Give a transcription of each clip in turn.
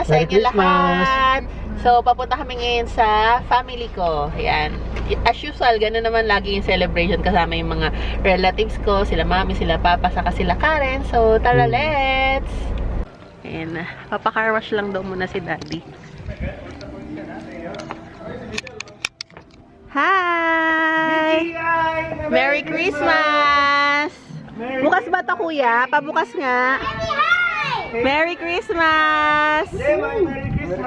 sa inyo lahat. So, papunta kami ngayon sa family ko. Ayan. As usual, gano'n naman lagi yung celebration kasama yung mga relatives ko. Sila mami, sila papa, saka sila Karen. So, tara, let's! Ayan. Papakarwash lang daw muna si daddy. Hi! Merry Christmas! Bukas ba ito, kuya? Pabukas nga. Merry Christmas! Merry Christmas!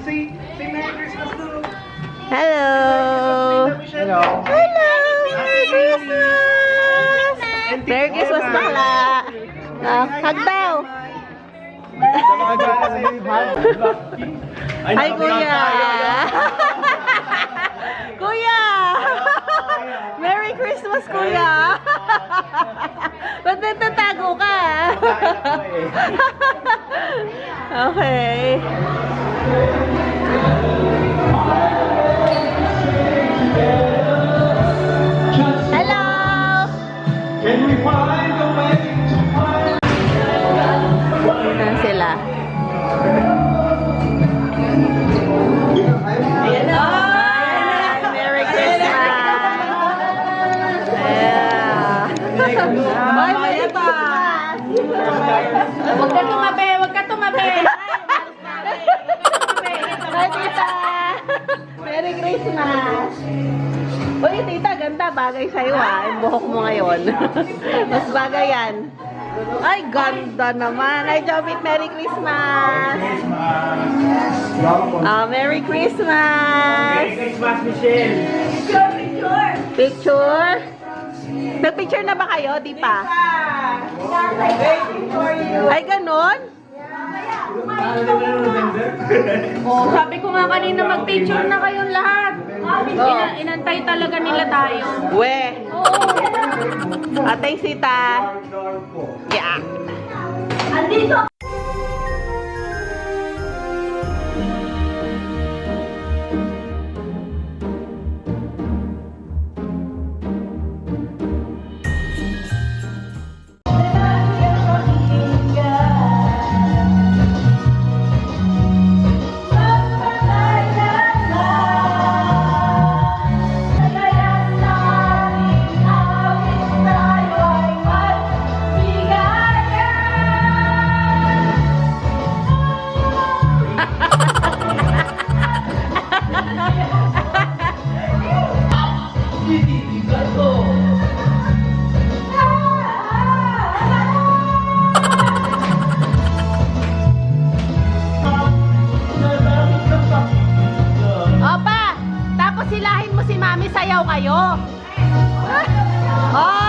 Say Merry Christmas to Hello! Hello! Hello! Merry Christmas! Merry Christmas, bakla! Hug daw! Hi, kuya! Kuya! Merry Christmas, kuya! Ba't nagtatago ka? Okay. Hello! Can we find a way to find Ayan sila. Ayan o! Merry Christmas! Ayan! Ay, Merry Christmas! Huwag ka tumabi! Huwag ka tumabi! Hi, tita! Merry Christmas! Uy, tita, ganda. Bagay sa'yo yung buhok mo ngayon. Mas bagay yan. Ay, ganda naman. Ay, Jobit, Merry Christmas! Merry Christmas! Merry Christmas, Michelle! Picture? Nag-picture na ba kayo? Di pa? Ay, ganon? Oh, sabi ko nga kanina mag-picture na kayong lahat. Inantay talaga nila tayo. We! Atay sita! Yeah! Opa! Tapos silahin mo si Mami, sayaw kayo. Go!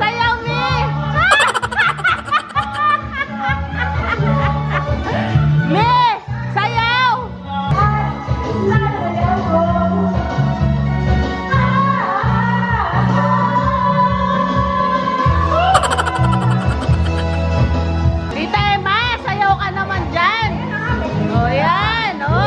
Sayaw, Mi! Mi! Sayaw! Tita Emma, sayaw ka naman dyan. O yan, o.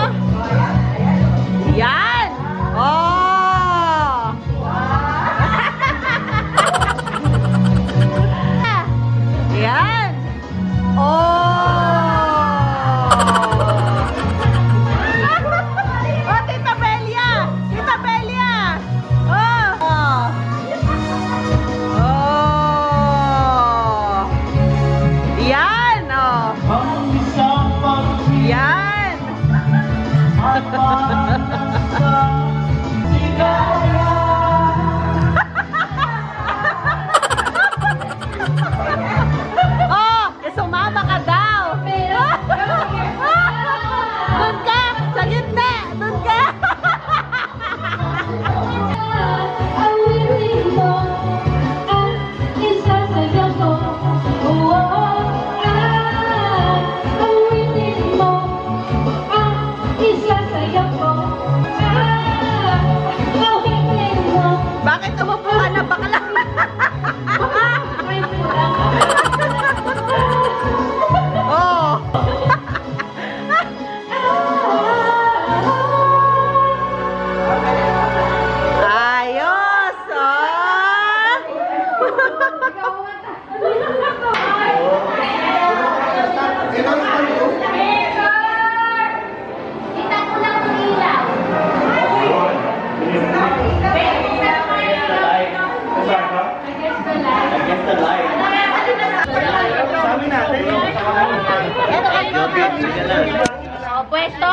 O, pwesto.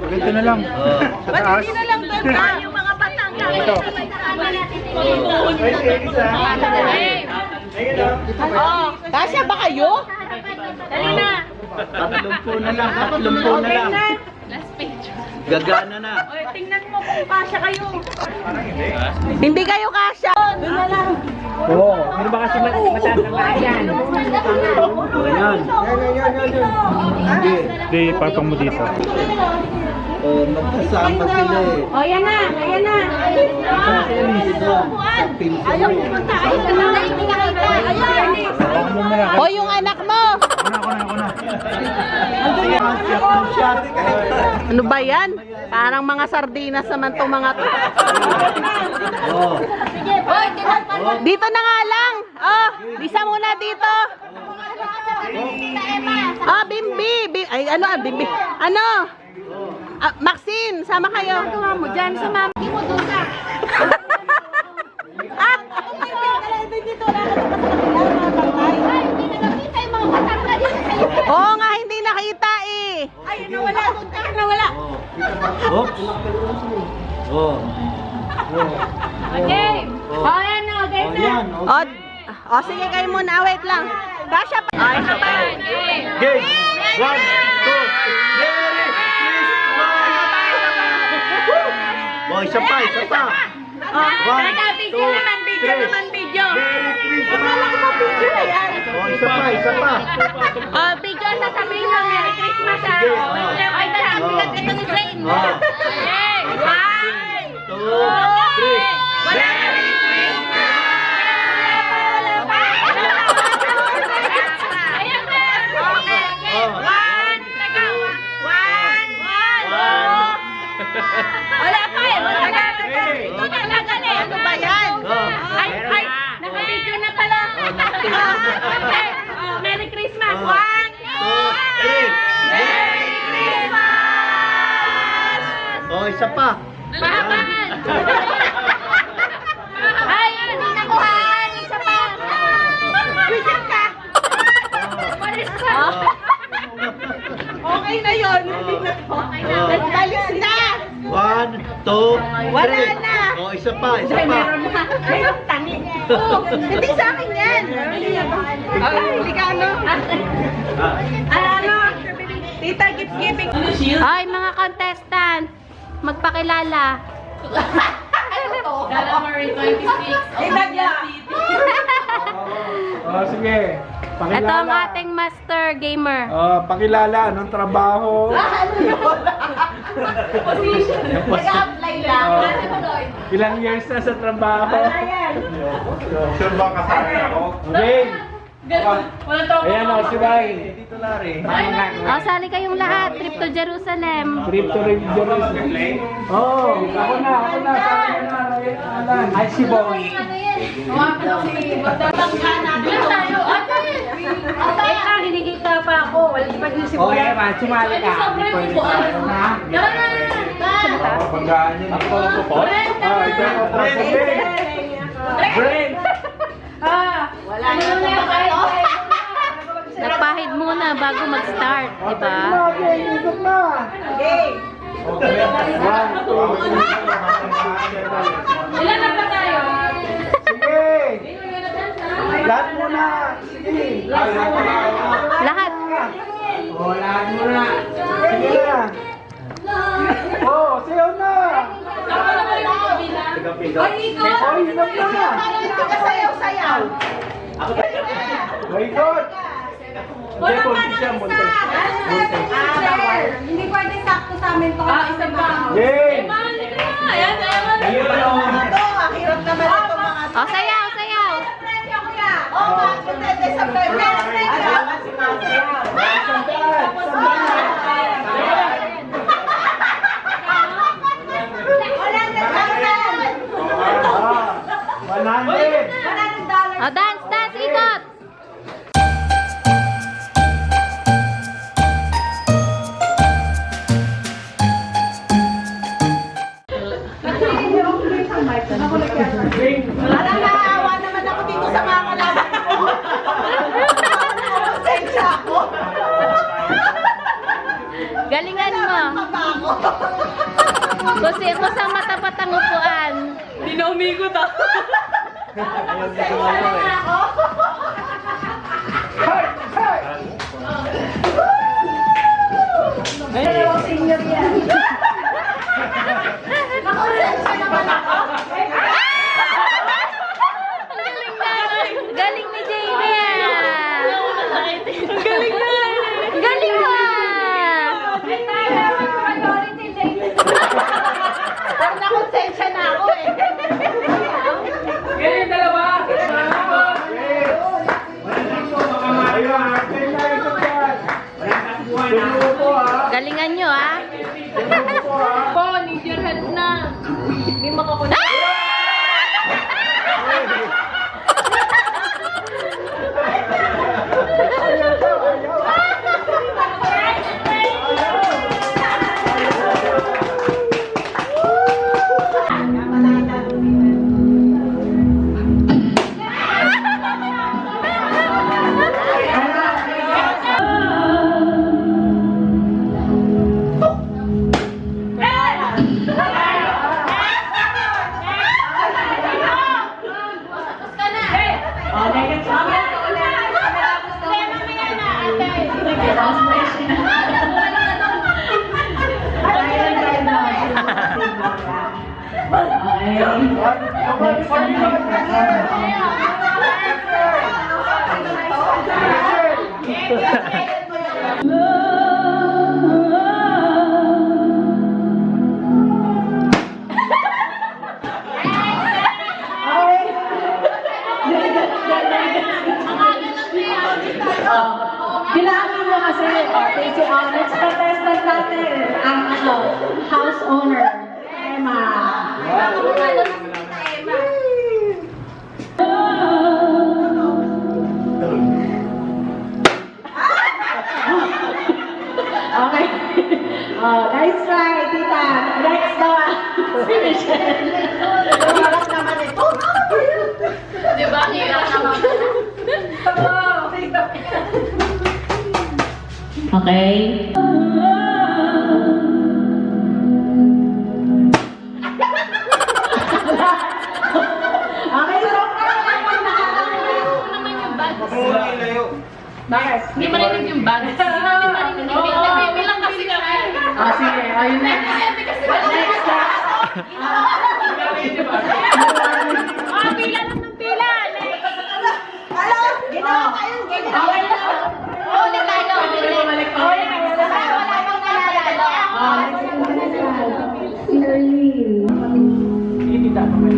Ganito na lang. Ba't hindi na lang doon yung mga batang Ito. Oh, Kasya ba kayo? dali na. Tatlong po na lang. Tatlong po na lang. Gagana na. O, tingnan mo kung kasya kayo. Hindi kayo kasya. Doon na lang. Oo. Ano ba kasi mataas ang lahat yan? Ayan. Hindi, patong mo dito. Magkasama sila eh. O, yan na. Ayan na. Ayaw pumunta. Ayaw na. Hindi nakita. Ayan. Ano na lang. O yung anak mo. Ako na. Ano ba yan? Parang mga sardinas naman itong mga to. Hoy, tinatawag. Dito na nga lang. Oh, Lisa muna dito. Bimbi. Ay, ano Bimbi? Ano? Maxine, sama kayo. Gawa mo dyan sa mami mo doon ka. Oo nga, hindi nakita eh. Ay, nawala. Nawala. Oops. Oh. Okay. O, yan o. Game na. Ayan. O, sige kayo muna. Wait lang. Kasya pa. Ay, isa pa. Game. 1, 2, Merry Christmas! Oh, isa pa. One, Video two, naman, video three. naman, video. Merry Christmas! Oh, isa pa. O, video sa sabihin mo, Merry Christmas ha. Sige, Ay, dala, bigat ito ni Jane. Oh. Okay. 1, 2, 3. Merry Ayan na. Okay. Oh. 1, teka. 1. Wala pa eh. Wala pa. Ito na nagali. Ano ba yan? Oh. Ay, naka-video na pala. Okay. Merry Christmas. 1, 2, 3. Merry Christmas! Oh, isa pa. Mahabahan. Ay, hindi nakuhaan. Isa pa. Visit ka. Paris ka. Okay na yun. Okay na. Balis na. 1, 2, 3. Wala na. Oh, isa pa. Ay, tangi. Hindi sa akin yan. Ay, hindi ka ano. Ano? Tita, gift-giving. Ay, mga contestant, magpakilala. January 26. Edad niya. Oh, sige. Pakilala. Ito ang ating master gamer. Oh, pakilala. Anong trabaho? Nag-apply lang. Ilang years na sa trabaho? Sure ba kasama ako? Okay. Walang tawag. Ayan o, si Bay. Dito na rin. O, sali kayong lahat. Trip to Jerusalem. Trip to Jerusalem. Oh, ako na. Ay, si Bowie. Bilang tayo. Ate! Wait lang, hinigita pa ako. Wala pa din si Oh, Evan, sumali ka. Sobrang Pwede po. tayo, ha? Tara na! Pagkaan yun. Ako po. Brent! Wala na. Nagpahid muna bago mag-start, diba? Ikot na. Okay. One, two, three. Ilan na ba tayo? Sige. Lahat muna. Sige. Lahat. Oh, lahat muna. Sige na. Oh, sayo na. Ako na kayo ng kabilang. Ay, ikaw! Oh, hilap na. Sayaw-sayaw. Very good. Wala pa ng isa! Hindi pwede sakto sa amin to. Isa pa. Game. Eman, halika na! Ayan, Eman! Ayun pa lang. Ito, ang hirap naman ito mga O, sayaw, sayaw. Oh, magputete sa premyo. O, dance, ikot. Parang naawa naman ako dito sa mga kalaban ko. Kasi ako sa matapat ang upuan. Hindi na umikot ah. Galing ni Jamie ah. Ang galing na. Ang galing mo ah. Parang nakonsensya na ako eh. Ganyan dalawa. Galingan nyo ah. Po, need your help na. Hindi makakulit. Bilangin mo kasi, thank you, next contestant natin, ang house owner, Emma. Okay. Nice try, tita. Next naman. Si Michelle. Harap naman ito. Diba? Hirap naman. Okay. Okay, so bakit? Hindi marinig yung bag. Hindi namin marinig yung bag. Nagbibilang kasi kami. Sige, ayun na. Pila lang ng pila. Ginawa kayong ganyan. Okay lang. Uli tayo. Bumalik pa. Wala pang nanalo. Si Erlene. Hindi tama ba?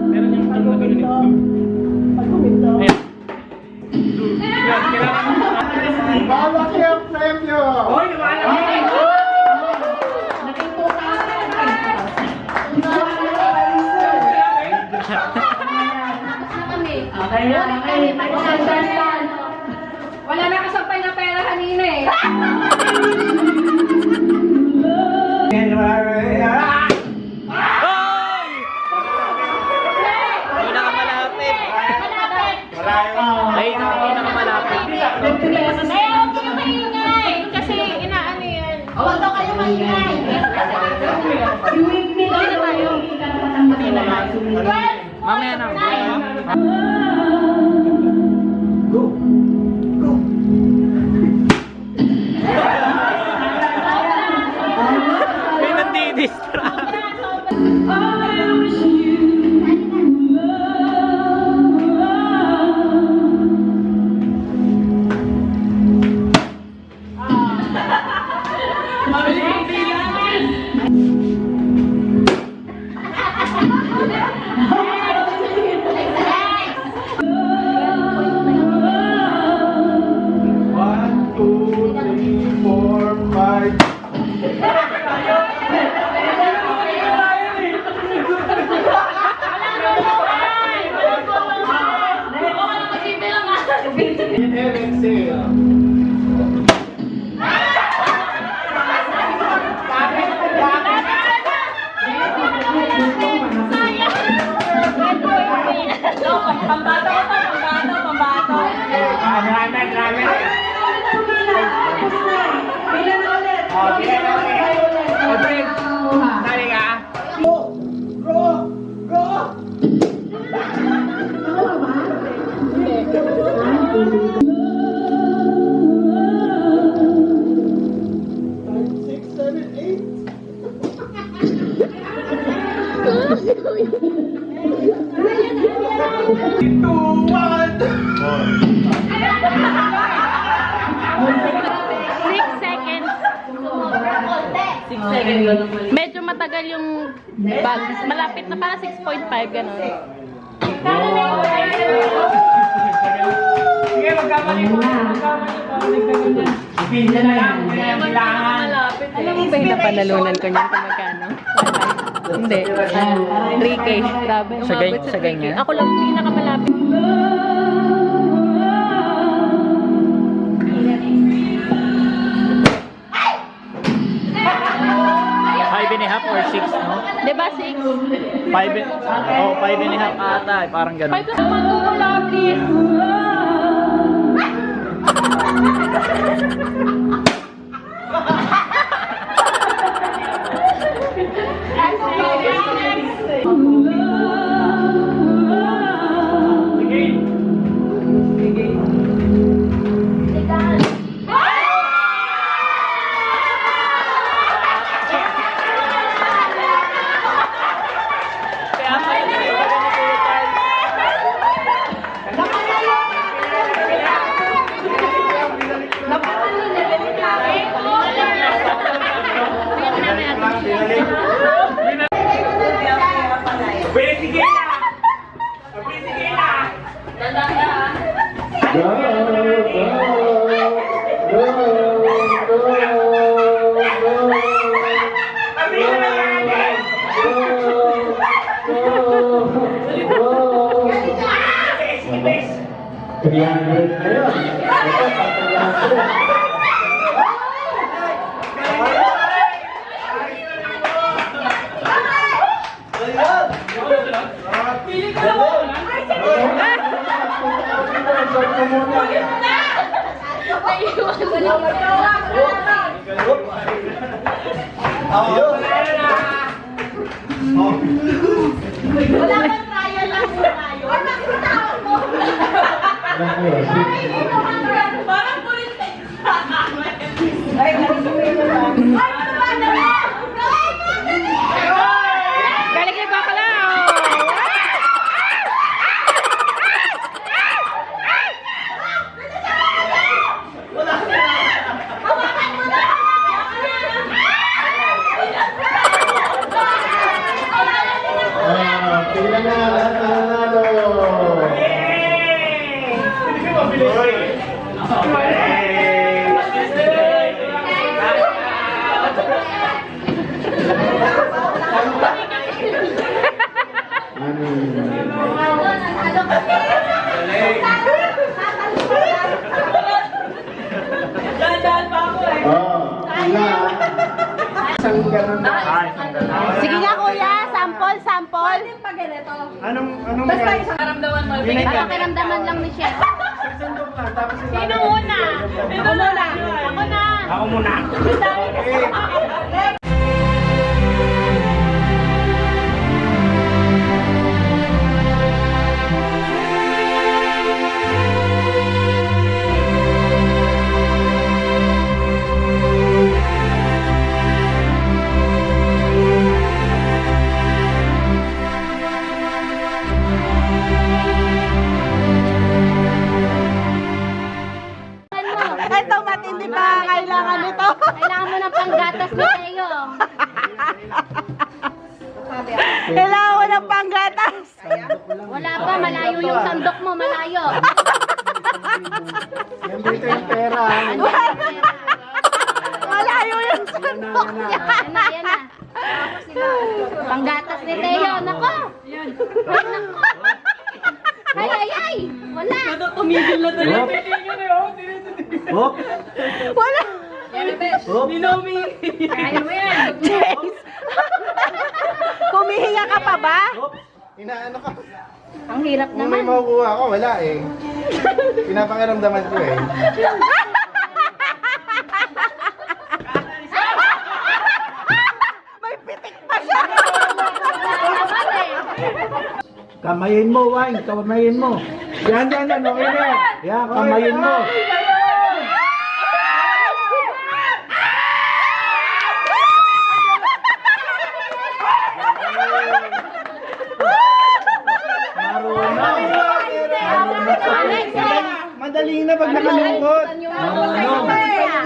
Meron yung Malaki ang premyo! Hoy, lumalaki! Okay, Wala na kasampay na pera kanina eh. Pinakamalapit. Ay, pinakamalapit. Huwag kayo maingay. Kasi inaano yan. Huwag daw kayo maingay. Si Whitney lang tayo. Mamaya na. May nandidistra. April, sali ka? Medyo matagal yung bag. Malapit na para 6.5, gano'n. Sige, magkamali po. Pizza na lang. Kailangan. Alam mo ba yung napanalunan ko niyan kung magkano? Hindi. 3K. Grabe. Sa ganyan? Ako lang pinakamalapit. Five and a half or 6, no? Diba 6? 5.5 ata, parang ganun. 5 naman ko malapit. Galing na bakalaw! Pila na lahat na nanalo. Sige nga kuya, sample, sample. Anong Basta isang karamdaman mo. Pakiramdaman lang ni Chef. Sino muna? Ito muna. Ako na. Ako muna. Ito, matindi pa kailangan nito. Kailangan mo ng panggatas ni Teo. Kailangan ko ng panggatas. Wala pa, malayo yung sandok mo, malayo. Yan dito yung pera. Malayo yung sandok niya. Yan na, yan na. Panggatas ni Teo, nako. Ay, nako. Ay, ay, ay. Wala. Tumigil na talaga. Hop! Wala. Hop! Kaya mo yan. Jace. Kumihinga ka pa ba? Hop! Inaano ka? Ang hirap Kung may naman. makukuha ako, wala eh. Pinapangiramdaman ko eh. Kamayin mo, Wine. Kamayin mo. Yan, okay na. Yan, kamayin mo. Madali na pag nakalungkot.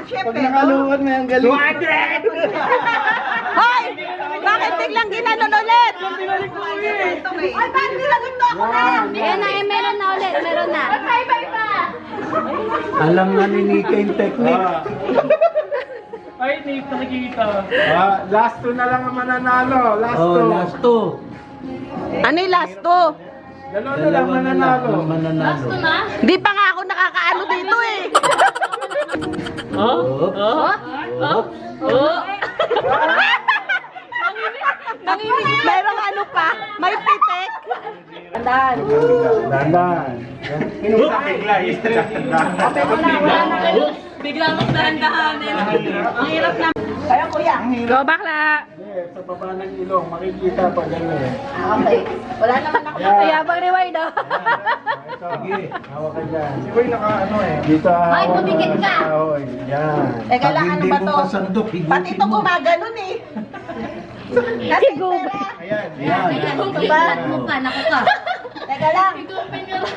Pag nakalungkot, may ang galing. 200! Hoy! Bakit biglang ginanon ulit? Ayan na, meron na ulit, meron na. Bye-bye pa! Alam na ni Nika yung technique. Ay, hindi nakikita. Last two na lang ang mananalo. Last Oh, two. last two. Ano yung last two? Dalawa na lang mananalo. Mananalo. Di pa nga ako nakakaano dito eh. Merong ano pa? May pitek? Dandan. Bigla mong dahan-dahanin. Ang hirap na. Go, bakla! Sa baba ng ilong, makikita pa ganun. Ayabang rewind, oh. Sige, hawak ka dyan. Si Boy naka dito Ay, tumikit ka. Yan. Teka lang, ano Hindi ba mo to? pasandok, Pati ito higutin mo. gumaganon eh. Kasi pera. Ayan. Yan. Mo ka, naku ka. Teka lang.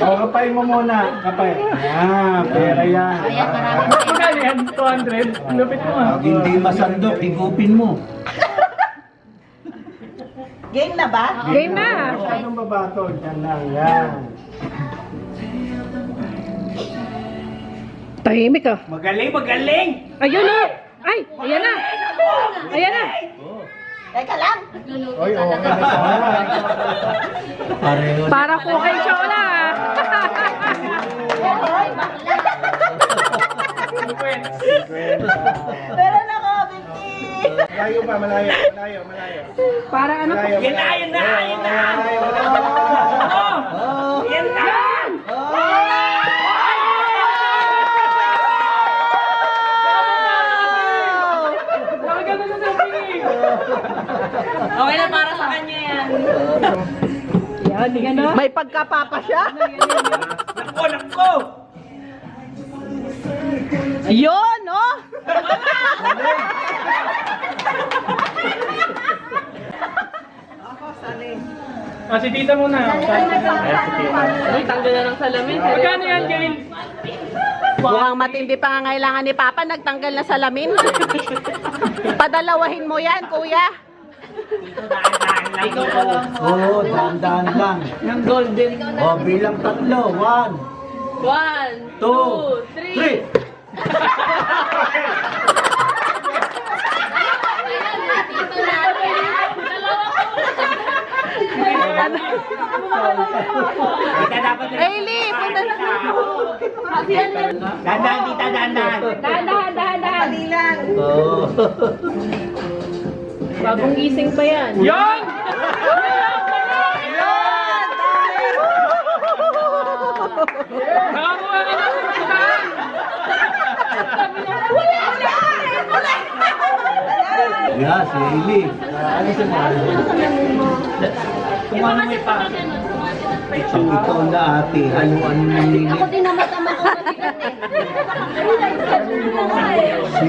O, kapay mo muna. Kapay. Yan, pera yan. Ayan, marami. Magkano yan? 200? Lupit mo ah. Pag hindi masandok, higupin mo. Game na ba? Game na! Anong babato? Yan lang. Yan. Tahimik, ah. Magaling! Ayun, oh! Ay! Ayan na! Ayan na! Teka lang. Oy, okay na siya. Pareho. Para po kay Shola, ah. Meron ako, 50. Malayo pa, malayo. Para ano? Malayo. Yan na! Malayo. Yan Okay na para sa kanya yan. Yan, di gano? May pagkapapa siya? Nako! Yun, oh! Si tita muna. Ay, tanggal na ng salamin. Magkano yan, Gail? Mukhang matindi pangangailangan ni Papa, nagtanggal na salamin. Padalawahin mo yan, kuya. Oo, dahan-dahan lang. Ng golden. O, bilang tatlo. 1, 1, 2, 3. Hailey, punta na. Dandan, tita, dandan. Dahan. Oo. Bagong gising pa yan. Yan! Nakakuha ka na sa pagkakaan! Yeah, si Hailey. Ano si Mario? Kumano may pa? Ang ikaw na ate, ano-ano nang Ako lilit. din naman tama ko mabigat eh. Si...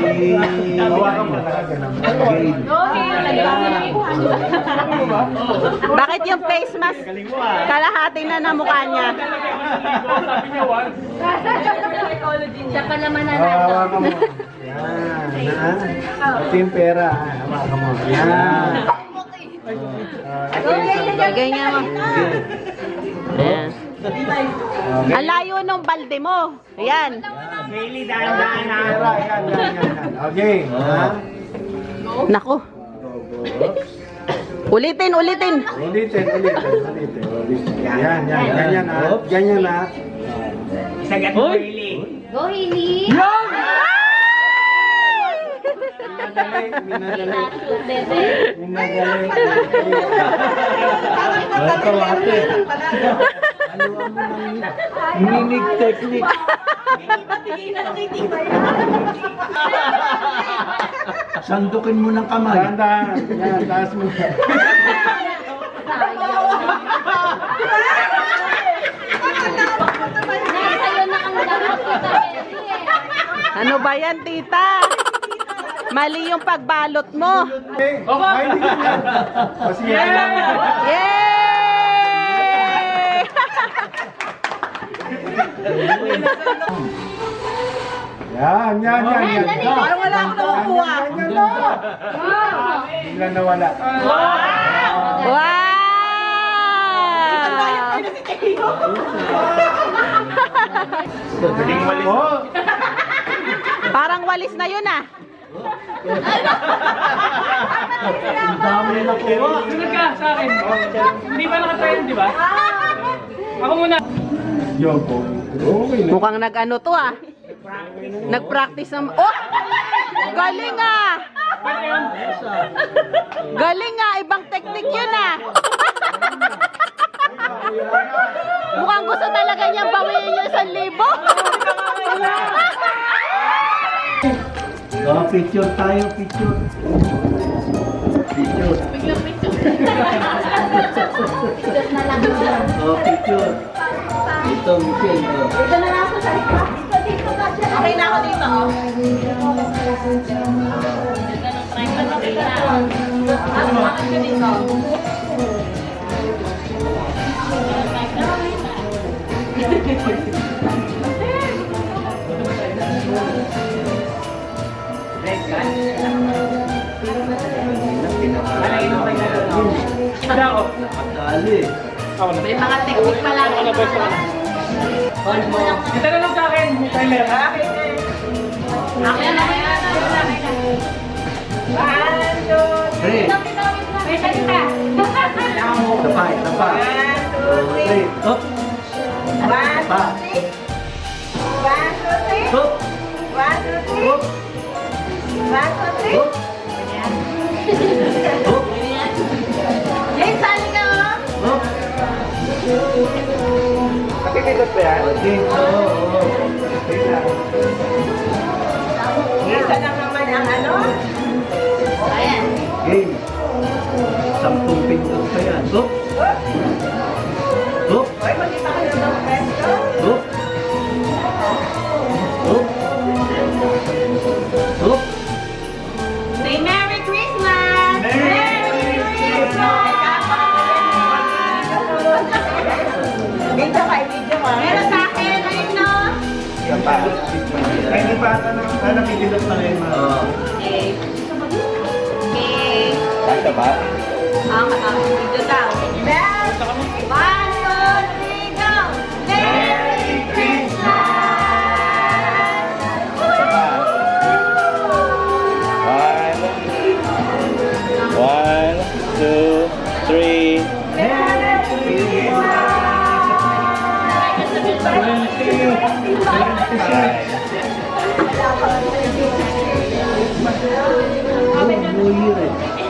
Hawakan mo talaga naman. Gail. Bakit yung face mask? Kalahati na na mukha niya. Sabi niya, one. Siya pa naman na Hawakan mo. Yan. Ito yung pera. Hawakan mo. Yan. Ganyan mo. Ayan. Ang layo nung balde mo. Ayan. Pera. Yan. Okay. Ha? Naku. Ulitin. Ulitin. Yan. Ganyan ha. Ganyan ha. Go, Hailey! Minagaling. Bebe. Minagaling. Ito ate. Ano-ano nang minig technique. Sandukin mo ng kamay. Dahan-dahan. Yan. Taas mo. Sayang. Ano ba yan, tita? Mali yung pagbalot mo. Ay, hindi ka yan. O sige, Yay! Yan. Ay, wala akong nakukuha. Bigla nawala. Wow! Oh, Parang walis na yun ah. Ang dami na kuha. Sunod ka sa akin. Hindi pa naka-trend, di ba? Ako muna. Yoko. Okay na. Mukhang nag-ano to ah. Nag-practice ng... Oh! Galing ah! Galing ah! Ibang technique yun ah! Mukhang gusto talaga niyang bawiin yung 1,000. Oh, picture tayo, picture. Picture. Oh, picture. Ito, Michelle. Oh. Okay na ako dito. Kada ako. Dali. Ako na. May mga technique pa lang. Ito na lang sa akin. Timer. Three. Tapay. Three. Up. Pa. Up. Up. Up. Yes, sali ka oh. Up. Nakikita ba yan? Okay. Oo. Isa lang naman ang ano. Ayan. Game. 10 pintos pa yan. Up. Up. Hoy, magkita ka na ng pesto. Up. Up. Up. Say Merry Christmas! Merry Christmas! Video ka, video ka. Meron sa akin, ayun no? Yan pa. Ay, hindi pa ata nakikilot pa rin. Oo. Okay. Okay. Basta ba? Video daw. Bell! 1, 2, 3, go! Merry Christmas! One, two, three. New Year eh.